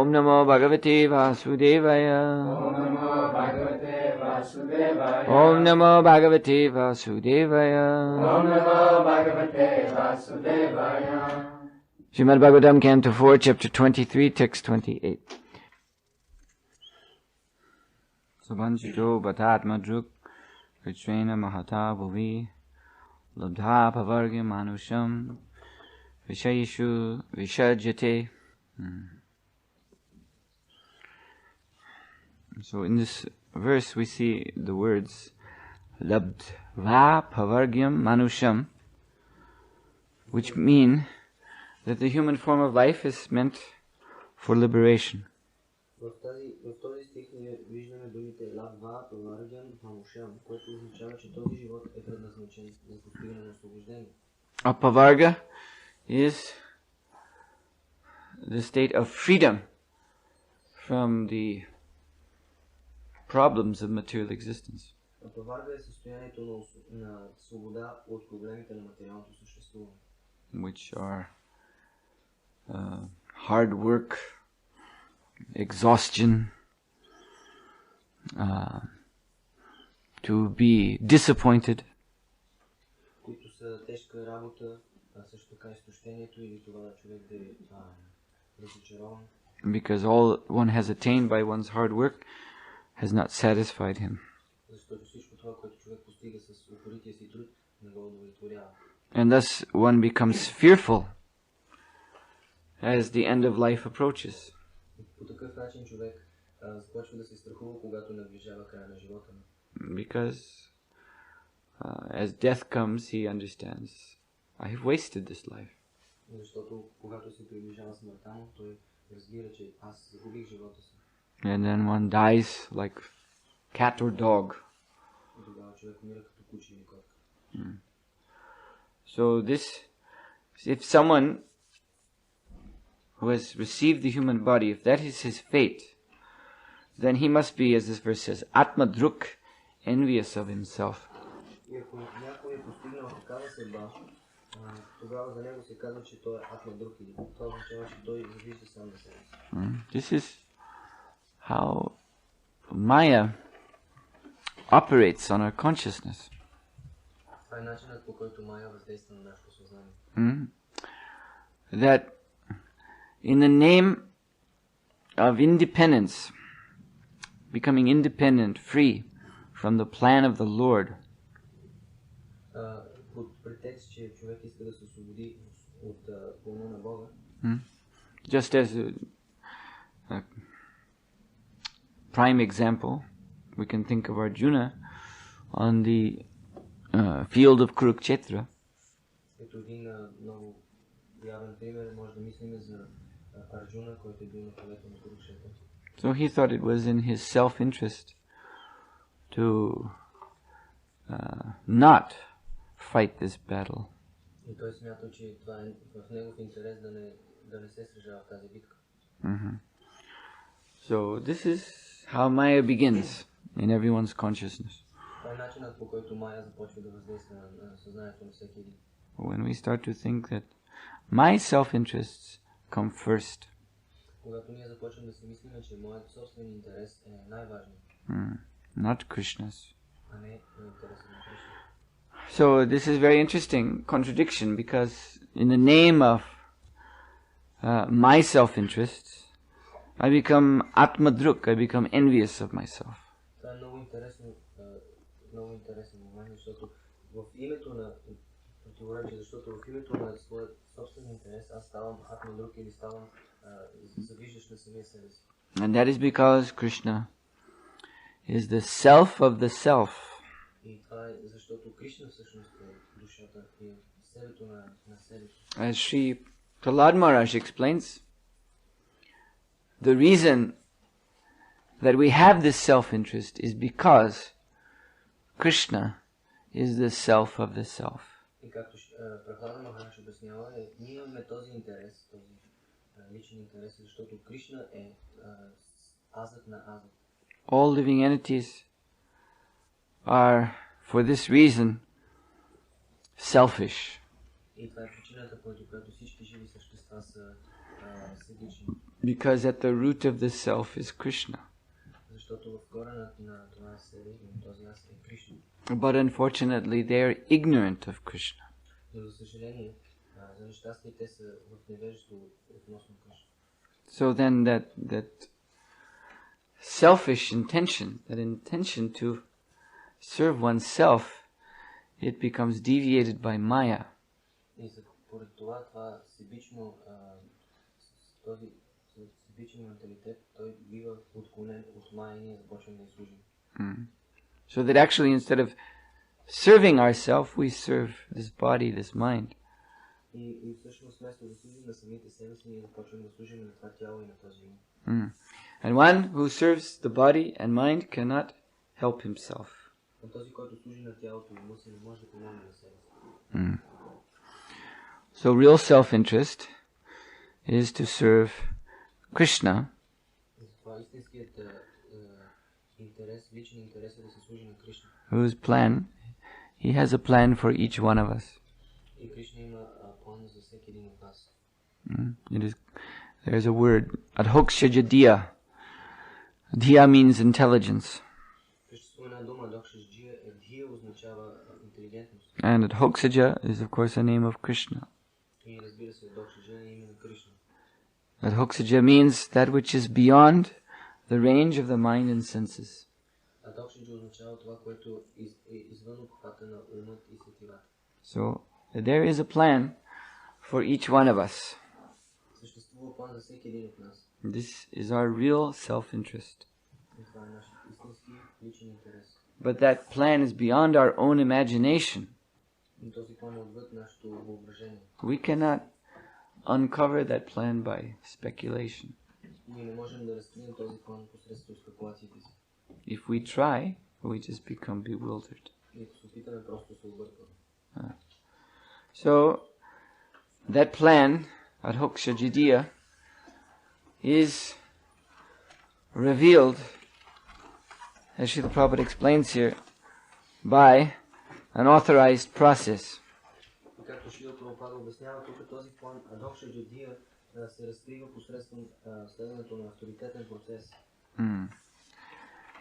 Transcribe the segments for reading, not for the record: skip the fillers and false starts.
Om Namo Bhagavate Vasudevaya. Om Namo Bhagavate Vasudevaya. Srimad Bhagavatam, Canto 4, Chapter 23, Text 28. Sabanchito Bhatatma Druk Vichvena Mahata Bhuvi Labdha Pavargya Manusham Vishayishu Vishajate. So in this verse we see the words Labdha Pavargyam Manusham, which mean that the human form of life is meant for liberation. В този стих ние виждаме думите Лабдха Паваргям Манушам, което означава, че този живот е предназначен за постигане на освобождение. A pavarga is the state of freedom from the problems of material existence. А паварга е състоянието на свобода от проблемите на материалното съществуване. Which are hard work, exhaustion, to be disappointed, които са тежка работа, също така изтощението или това да човек да е разочарован. Because all one has attained by one's hard work has not satisfied him. Защото всичко това, което човек постига с упорития си труд, не го удовлетворява. And thus one becomes fearful as the end of life approaches. По такъв начин човек започва да се страхува, когато наближава края на живота му. Because as death comes, he understands, I have wasted this life. Защото когато се приближава смъртта му, той разбира, че аз загубих живота си. And then one dies like cat or dog. И тогава човек умира като куче или котка. So this, if someone who has received the human body, if that is his fate, then he must be, as this verse says, Atmadruk, envious of himself. И ако някой е постигнал такава съдба, тогава за него се казва, че той е Атмадрук, или това означава, че той завижда сам за себе си. This is how Maya operates on our consciousness. Това е начинът, по който Майя въздейства на нашето съзнание. That in the name of independence, becoming independent, free from the plan of the Lord, под претекст, че човек иска да се освободи от плана на Бога, just as a prime example, we can think of Arjuna on the field of Kurukshetra. Ето един много явен пример, може да мислим за Арджуна, който е бил на полето на Курукшетра. So he thought it was in his self-interest to not fight this battle. И той смятал, че това е в негов интерес да не се сражава в тази битка. So this is how Maya begins in everyone's consciousness. Това е начинът, по който Майя започва да въздейства на съзнанието на всеки един. When we start to think that my self-interests come first, когато ние започваме да си мислим, че моят собствен интерес е най-важният, not Krishna's. а не интересът на Кришна. So this is very interesting contradiction, because in the name of my self-interests, I become Atmadruk, I become envious of myself. Това е много интересен момент, защото в името на противоречие, защото в името на своя собствен интерес аз ставам Атмадрук или ставам завиждащ на самия себе си. And that is because Krishna is the self of the self. И това е защото Кришна всъщност е душата и себето на себето. As Sri Prahlad Maharaj explains, the reason that we have this self-interest is because Krishna is the self of the self. И както Прахлада Махарадж обяснява, ние имаме този интерес, този личен интерес, защото Кришна е азът на азът. All living entities are, for this reason, selfish. И това е причината, поради която всички живи същества са седични. Because at the root of the self is Krishna. Защото в коренът на това себе и този аз е Кришна. But unfortunately they are ignorant of Krishna. Но за съжаление, за нещастие те са в невежество относно Кришна. So then that selfish intention, that intention to serve oneself, it becomes deviated by Maya. И според това този себичен менталитет, той бива отклонен от Мая и ние започваме да й служим. So that actually instead of serving ourselves, we serve this body, this mind. И всъщност вместо да служим на самите себе си, ние започваме да служим на това тяло и на този ум. And one who serves the body and mind cannot help himself. Този, който служи на тялото и ума си, не може да помогне на себе си. So real self-interest is to serve Krishna. Това истинският интерес, личен интерес е да се служи на Кришна. Whose plan, he has a plan for each one of us. И Кришна има план за всеки един от нас. There's a word, adhokshajadiya. Dhiya means intelligence. And adhoksaja is of course a name of Krishna. Adhoksaja means that which is beyond the range of the mind and senses. So there is a plan for each one of us. This is our real self-interest. But that plan is beyond our own imagination. We cannot uncover that plan by speculation. If we try, we just become bewildered. So, that plan, adhokshajadiya, is revealed, as Srila Prabhupada explains here, by an authorized process.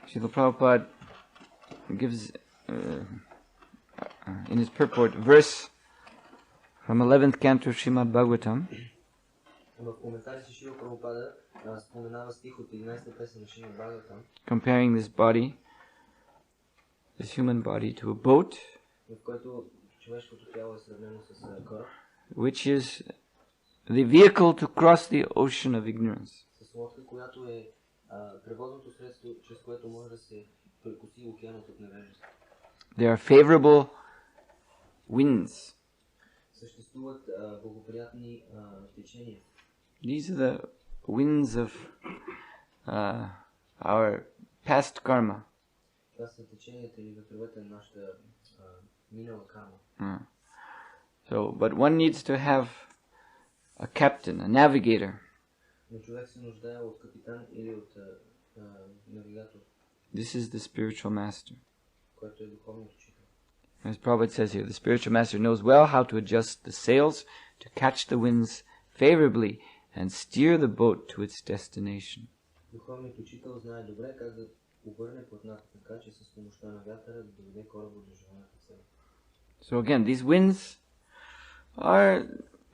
Srila Prabhupada gives in his purport verse from 11th canto of Srimad Bhagavatam. Comparing this body, this human body, to a boat, which is the vehicle to cross the ocean of ignorance. There are favorable winds. These are the winds of our past karma. So, but one needs to have a captain, a navigator. This is the spiritual master. As Prabhupada says here, the spiritual master knows well how to adjust the sails to catch the winds favorably and steer the boat to its destination. So again, these winds are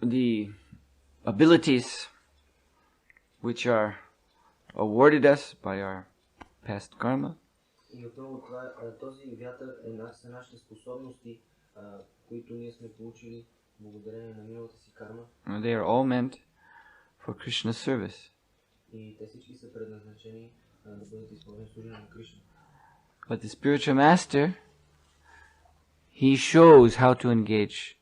the abilities which are awarded us by our past karma. И отново този вятър са нашите способности, които ние сме получили благодарение на миналата си карма. They are all meant for Krishna's service. И те всички са предназначени да бъдат изпълнени служение на Кришна. But the spiritual master, he shows how to engage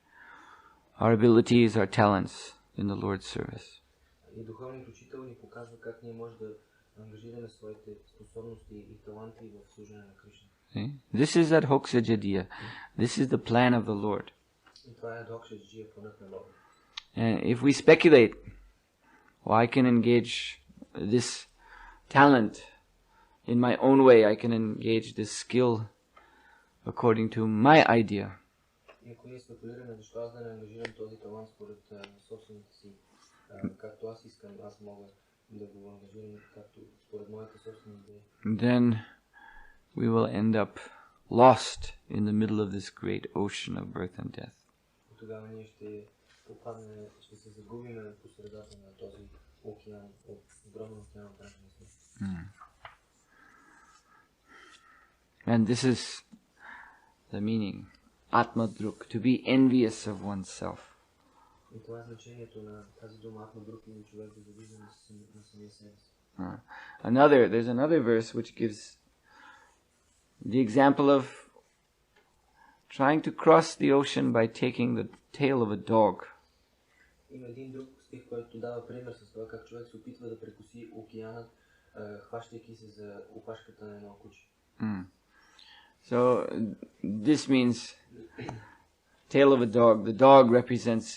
our abilities, our talents in the Lord's service. И духовният учител ни показва как ние можем да ангажираме своите способности и таланти в служение на Кришна. This is adhokshajadiya. This is the plan of the Lord. И това е адхокшаджия, планът на Бога. And if we speculate, well, I can engage this talent in my own way. I can engage this skill according to my idea. И ако ние спекулираме, защо аз да не ангажирам този талант според собствените си, както аз искам, аз мога да го ангажираме както според моите собствени идеи. Then we will end up lost in the middle of this great ocean of birth and death. Тогава ние ще попаднем, ще се загубим по средата на този океан, огромен океан от раждане. And this is the meaning, atmadruk, to be envious of oneself. И това е значението на тази дума атмадрук, или човек да завижда на самия себе си. There's another verse which gives the example of trying to cross the ocean by taking the tail of a dog. Има един друг стих, който дава пример с това как човек се опитва да прекоси океанът, хващайки се за опашката на едно куче. So this means tail of a dog. The dog represents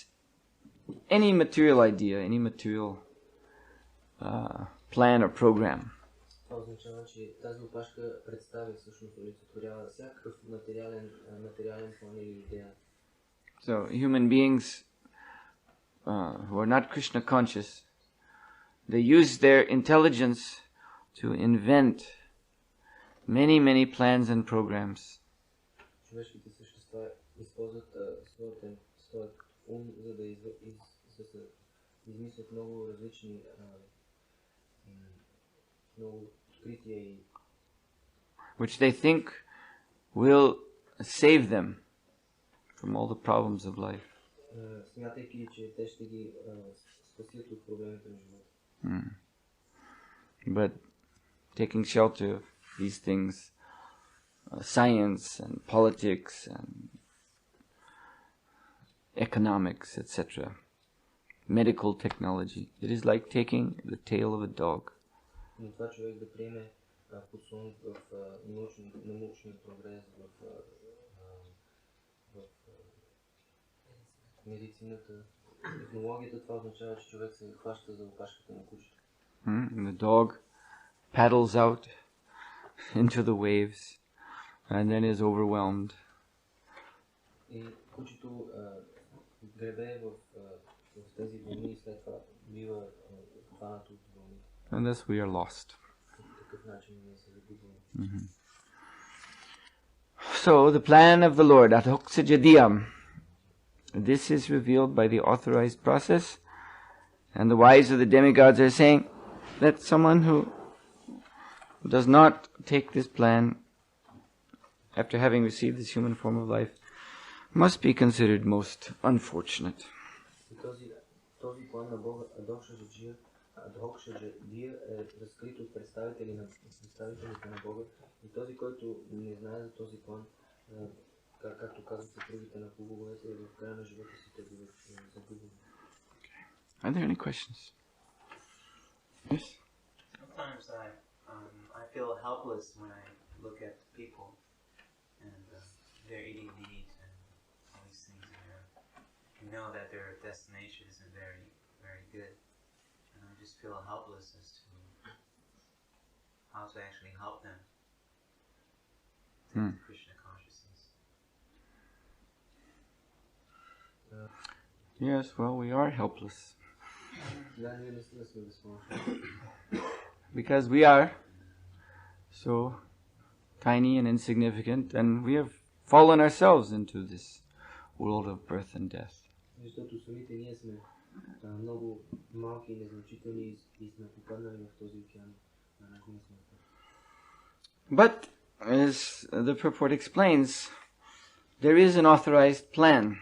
any material idea, any material plan or program. Това означава, че тази опашка представя всъщност, олицетворява всякакъв материален план или идея. So human beings who are not Krishna conscious, they use their intelligence to invent many plans and programs. Човешките същества използват своят ум, за да измислят много различни много открития и which they think will save them from all the problems of life. Смятайки, че те ще ги спасят от проблемите на живота. But taking shelter of these things, science and politics and economics, etc., medical technology, it is like taking the tail of a dog. Но това човек да приеме подслон в научния прогрес, в медицината, технологията, това означава, че човек се хваща за опашката на кучето. The dog paddles out into the waves and then is overwhelmed. И кучето гребе в тези вълни и след това бива хванато от вълни. And thus we are lost. So the plan of the Lord, Adhoksajadiyam, this is revealed by the authorized process, and the wise of the demigods are saying that someone who does not take this plan after having received this human form of life must be considered most unfortunate. Този план на Бога, Адхокшаджия, е разкрит от представителите на Бога, и този, който не знае за този план, както казват съпругите на полубоговете, в края на живота си те биват загубени. Are there any questions? Yes? Sometimes I feel helpless when I look at people and they're eating meat and all these things, and you know that their destination isn't very, very good. And I just feel helpless as to how to actually help them to Krishna consciousness. Yes, well, we are helpless. Because we are so tiny and insignificant, and we have fallen ourselves into this world of birth and death. Защото самите ние сме много малки и незначителни и сме попаднали в този океан на раждане и смъртта. But, as the purport explains, there is an authorized plan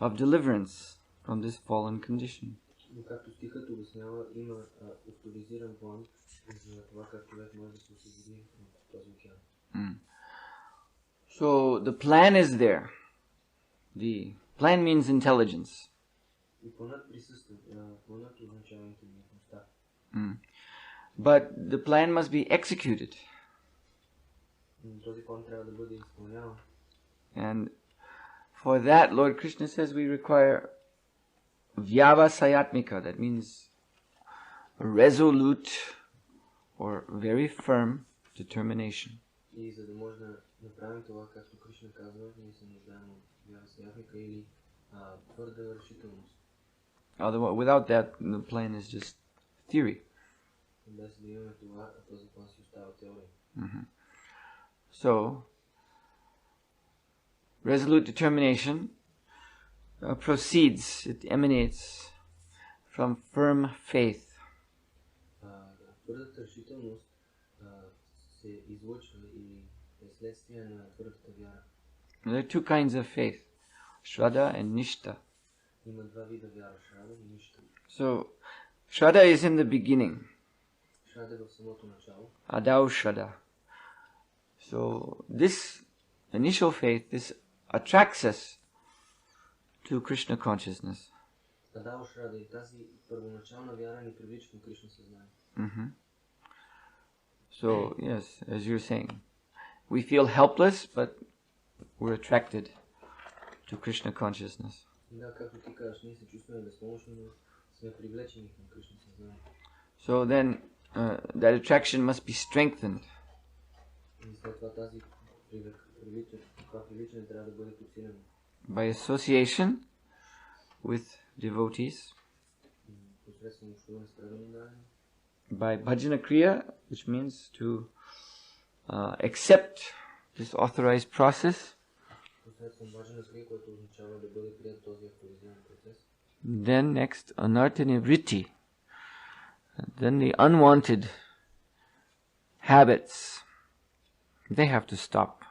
of deliverance from this fallen condition. Но както стихът обяснява, има авторизиран план за това как човек може да се освободи от този океан. So the plan is there. The plan means intelligence. И планът присъства. Планът означава интелигентността. But the plan must be executed. Този план трябва да бъде изпълняван. And for that, Lord Krishna says we require vyavasayatmika, that means a resolute or very firm determination. И за да може да направим това, както Кришна казва, ние се нуждаем от vyavasayatmika или твърда решителност. Without that, the plan is just theory. Без да имаме това, този план си остава теория. So, resolute determination proceeds, it emanates from firm faith. Твърдата решителност се излъчва или е следствие на твърдата вяра. There are two kinds of faith, Shraddha and Nishta. Има два вида вяра, Шрада и Ништа. So, Shraddha is in the beginning. Шрада е в самото начало. Adau Shraddha. So, this initial faith, this attracts us to Krishna consciousness. Адау Шрада и тази първоначална вяра ни привлича към Кришна съзнание. So, yes, as you're saying, we feel helpless, but we're attracted to Krishna consciousness. Да, както ти кажеш, ние се чувстваме безпомощни, но сме привлечени към Кришна съзнание. So then, that attraction must be strengthened. И след това това привличане трябва да бъде подсилено. By association with devotees. Посредством общуване с преданни дарени. By bhajana kriya, which means to accept this authorized process. Then next, anartane vritti. Then the unwanted habits, they have to stop.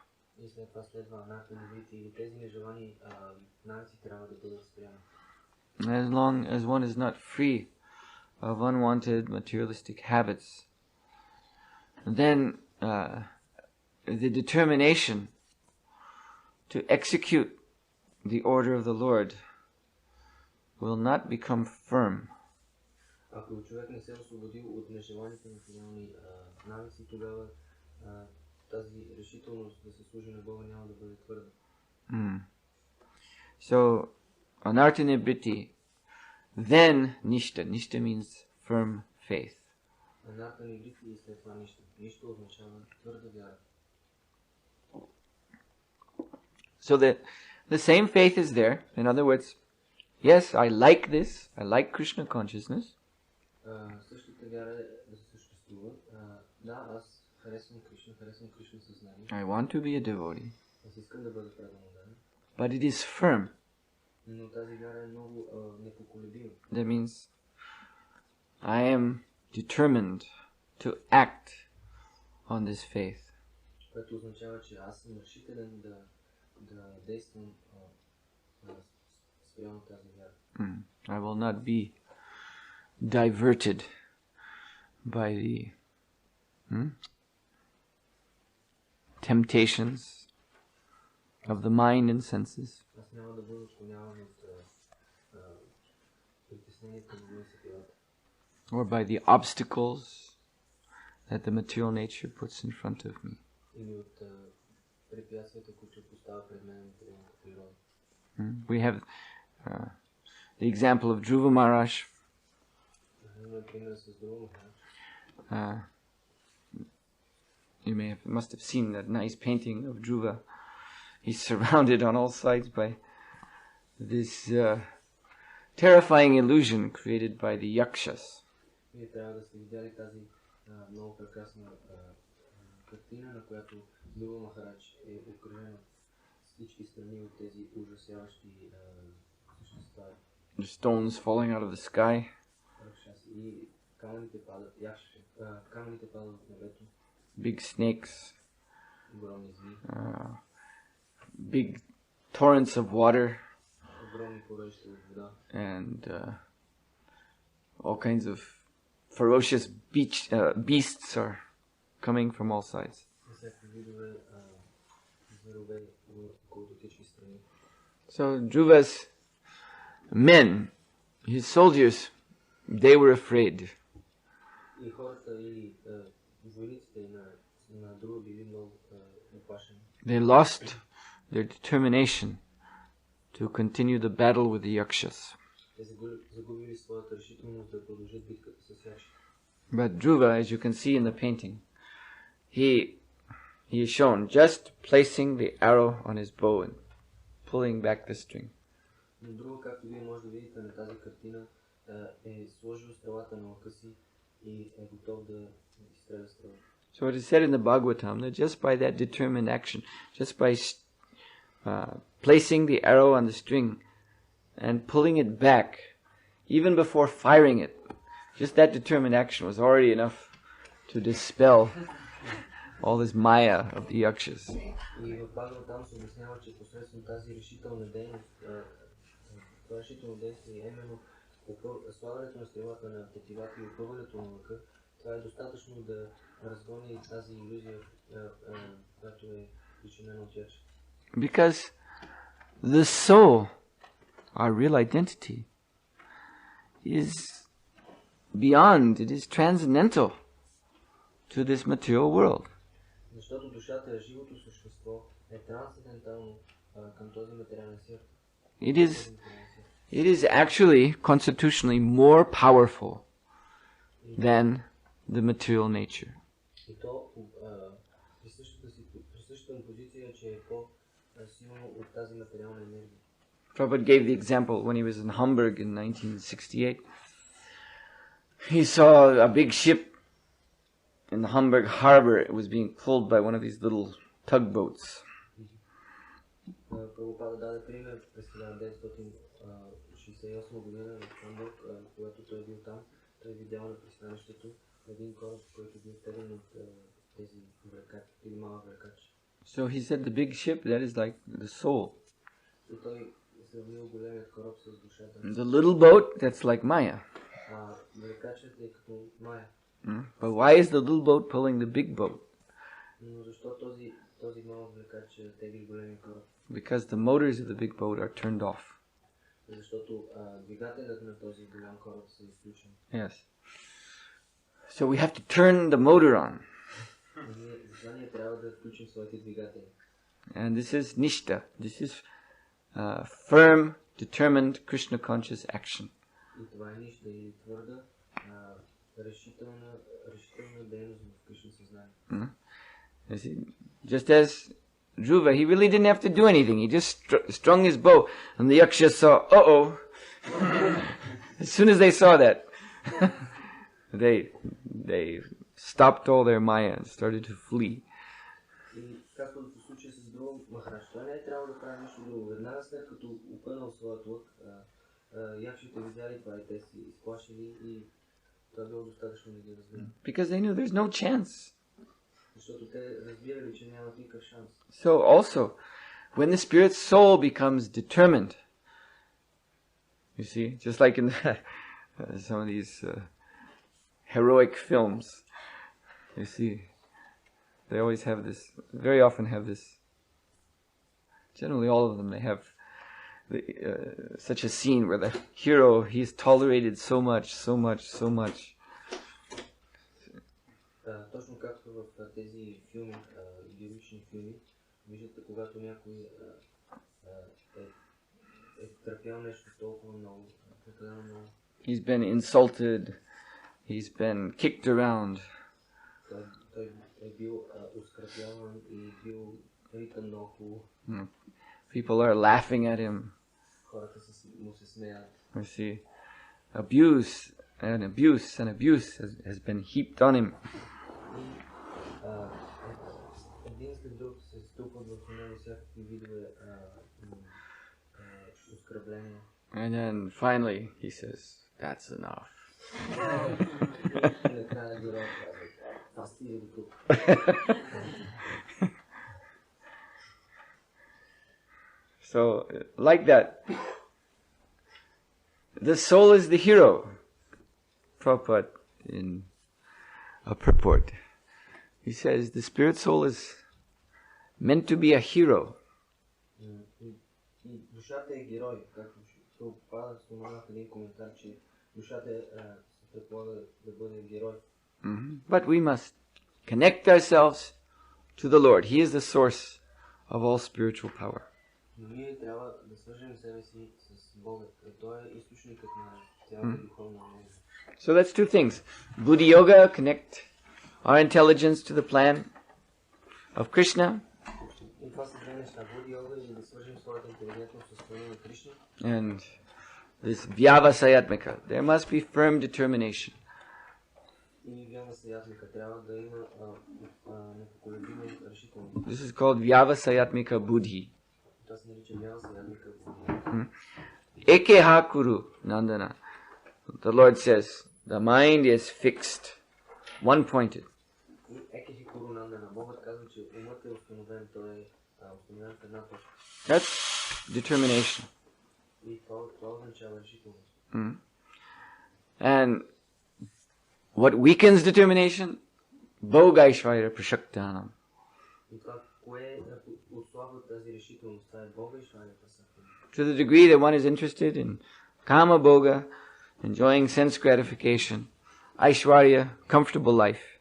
As long as one is not free of unwanted materialistic habits, then the determination to execute the order of the Lord will not become firm. Ако човек не се освободил от нежеланите материални навици, тогава тази решителност да се служи на Бога няма да бъде твърда. So, anartane vritti, then nishta. Nishta means firm faith. Anartane vritti и след това ништа. Ништа означава твърда вяра. So the same faith is there. In other words, yes, I like this. I like Krishna consciousness. Същата вяра да съществува. Да, аз харесвам Кришна съзнание. I want to be a devotee. Аз искам да бъда предан. But it is firm. Но тази вяра е много непоколебима. That means I am determined to act on this faith. Което означава, че аз съм решителен да действам спрямо тази вяра. I will not be diverted by the temptations of the mind and senses. Аз няма да бъда отклоняван от притеснението на мислите, or by the obstacles that the material nature puts in front of me. Или от препятствията, които поставя пред мен материалната природа. We have the example of Dhruva Maharaj. You must have seen that nice painting of Dhruva. He's surrounded on all sides by this terrifying illusion created by the yakshas. Вие трябва да сте видяли тази много прекрасна картина, на която Dhruva Махарадж е окръжен от всички страни от тези ужасяващи същества. The stones falling out of the sky. И камъните падат, камъните падат от небето. Big snakes. Огромни змии. Big torrents of water. Огромни поръчки от вода. And all kinds of ferocious beasts are coming from all sides. So Dhruva's men, his soldiers, they were afraid. They lost their determination to continue the battle with the yakshas. But Dhruva, as you can see in the painting, he is shown just placing the arrow on his bow and pulling back the string. Dhruva, както вие може да видите на тази картина, е сложил стрелата на лъка си и е готов да изстреля стрела. So it is said in the Bhagavatam that just by that determined action, just by placing the arrow on the string and pulling it back, even before firing it, just that determined action was already enough to dispel all this maya of the yakshas. И в Бхагаватам се обяснява, че посредством тази решителна дейност, това решително действие е именно слагането на стрелата на тетивата и опъването на лъка, това е достатъчно да разгони тази илюзия, която е причинена от яча. Because the soul, our real identity, is beyond, it is transcendental to this material world. Защото душата, живото същество, е трансцендентално към този материален свят. It is actually constitutionally more powerful than the material nature. И то присъщата му позиция, че е по-силно от тази материална енергия. Prabhupada gave the example when he was in Hamburg in 1968. He saw a big ship in the Hamburg harbor. It was being pulled by one of these little tugboats. Прабхупада даде пример през 1968 година в Хамбург, когато той бил там. Той видял на пристанището един кораб, който бил теглен от тези влекачи, или малък влекач. So he said the big ship, that is like the soul. И той сравнил големият кораб с душата. The little boat, that's like Maya. Влекачът е като Мая. But why is the little boat pulling the big boat? Но защо този малък влекач тегли големия кораб? Because the motors of the big boat are turned off. Защото двигателят на този голям кораб се изключен. Yes. So we have to turn the motor on. Ние трябва да включим своите двигатели. And this is nishta. This is firm, determined Krishna conscious action. И това е ништа или твърда, решителна дейност в Кришна съзнание. Just as Dhruva, he really didn't have to do anything. He just strung his bow, and the yakshas saw, uh-oh. As soon as they saw that, they stopped all their maya and started to flee. И както в случая с Dhruva Махарадж, той не е трябвало да прави нищо друго. Веднага след като упънал своят лък, якшите видяли това и те си изплашили и това било достатъчно да ги разберат. Because they knew there's no chance. Защото те разбирали, че нямат никакъв шанс. So also, when the spirit's soul becomes determined, you see, just like in some of these heroic films, you see, they always have this, very often have this, generally all of them, they have such a scene where the hero, he's tolerated so much. Точно както в тези филми, героични филми, виждате, когато някой е търпял нещо толкова много, прекалено много. He's been insulted, he's been kicked around. Той е бил оскърбяван и бил ритан наоколо. People are laughing at him. Хората му се смеят. You see, abuse has been heaped on him. Един след друг се струпват върху него всякакви видове оскърбления. And then finally he says, that's enough. Накрая героят казва, това стига до тук. So, like that, the soul is the hero. Prabhupada, in a purport, he says the spirit soul is meant to be a hero. Душата е герой, както Прабхупада спомена в един коментар, че душата се предполага да бъде герой. But we must connect ourselves to the Lord. He is the source of all spiritual power. Но ние трябва да свържем себе си с Бога. Той е източникът на цялата духовна енергия. So that's two things. Buddhi Yoga, connect our intelligence to the plan of Krishna. И това са две неща. Buddhi Yoga и да свържем своята интелигентност с плана на Кришна. And this Vyavasayatmika. There must be firm determination. This is called vyavasayatmika buddhi. Ekeha kuru nandana. The Lord says, the mind is fixed, one-pointed. That's determination. And what weakens determination? Bhogaishvara prashaktanam. To the degree that one is interested in kama bhoga, enjoying sense gratification, aishwarya, comfortable life,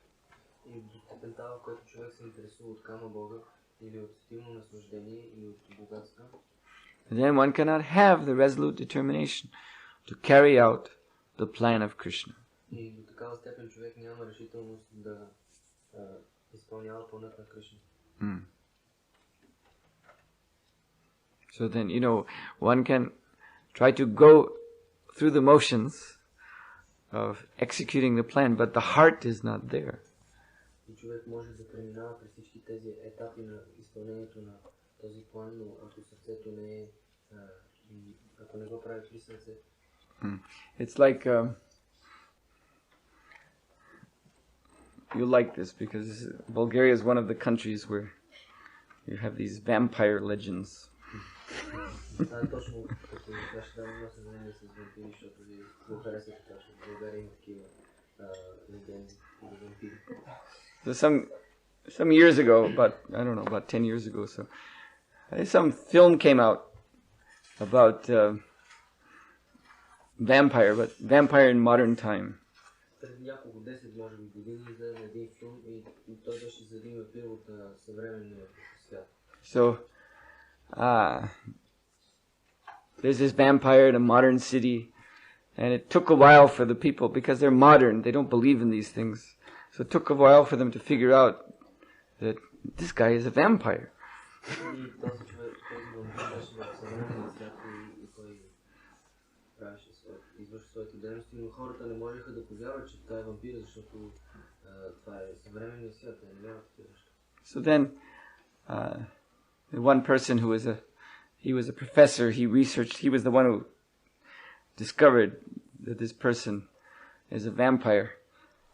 then one cannot have the resolute determination to carry out the plan of Krishna. So then, one can try to go through the motions of executing the plan, but the heart is not there. It's like, you'll like this because Bulgaria is one of the countries where you have these vampire legends. So some years ago, about 10 years ago, so some film came out about vampire in modern time. So there's this vampire in a modern city, and it took a while for the people, because they're modern, they don't believe in these things. So it took a while for them to figure out that this guy is a vampire. So then, one person who was he was a professor, he was the one who discovered that this person is a vampire.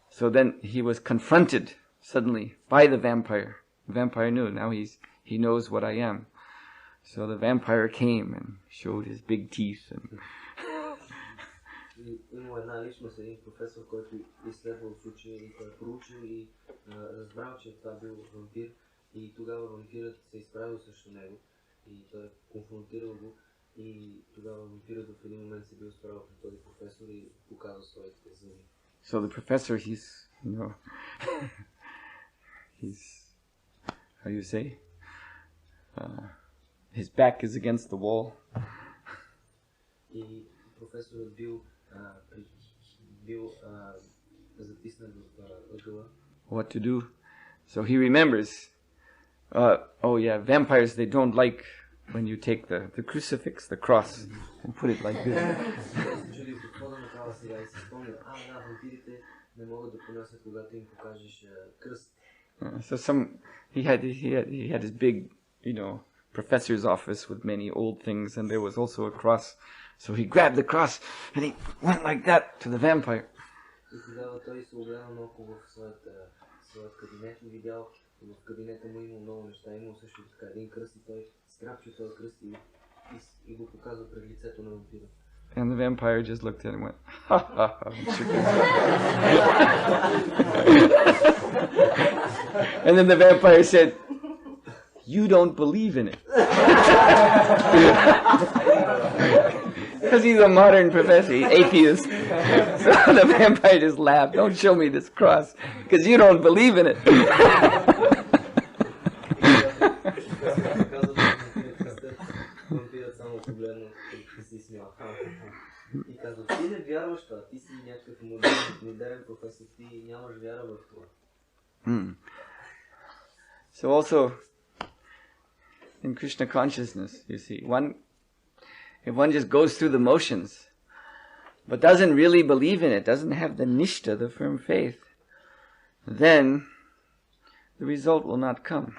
So then he was confronted suddenly by the vampire. The vampire knew, now he knows what I am. So the vampire came and showed his big teeth. And има една личност, един професор, който изследвал случая и той проучил и разбрал, че това бил вампир, и тогава вампирът се изправил срещу него и той конфронтирал го, и тогава вампирът в един момент се бил изправил пред този професор и показал своите зъби. So the professor, he's how you say, his back is against the wall. И професорът бил затиснат в ъгъла. What to do? So he remembers, vampires, they don't like when you take the crucifix, the cross, and put it like this. So he had his big, professor's office with many old things, and there was also a cross. So he grabbed the cross and he went like that to the vampire. And the vampire just looked at him and went, ha ha ha. And then the vampire said, "You don't believe in it." Because he's a modern professor, he's atheist. So the vampire just laughed. "Don't show me this cross, because you don't believe in it." So also, in Krishna consciousness, you see, if one just goes through the motions, but doesn't really believe in it, doesn't have the nishta, the firm faith, then the result will not come.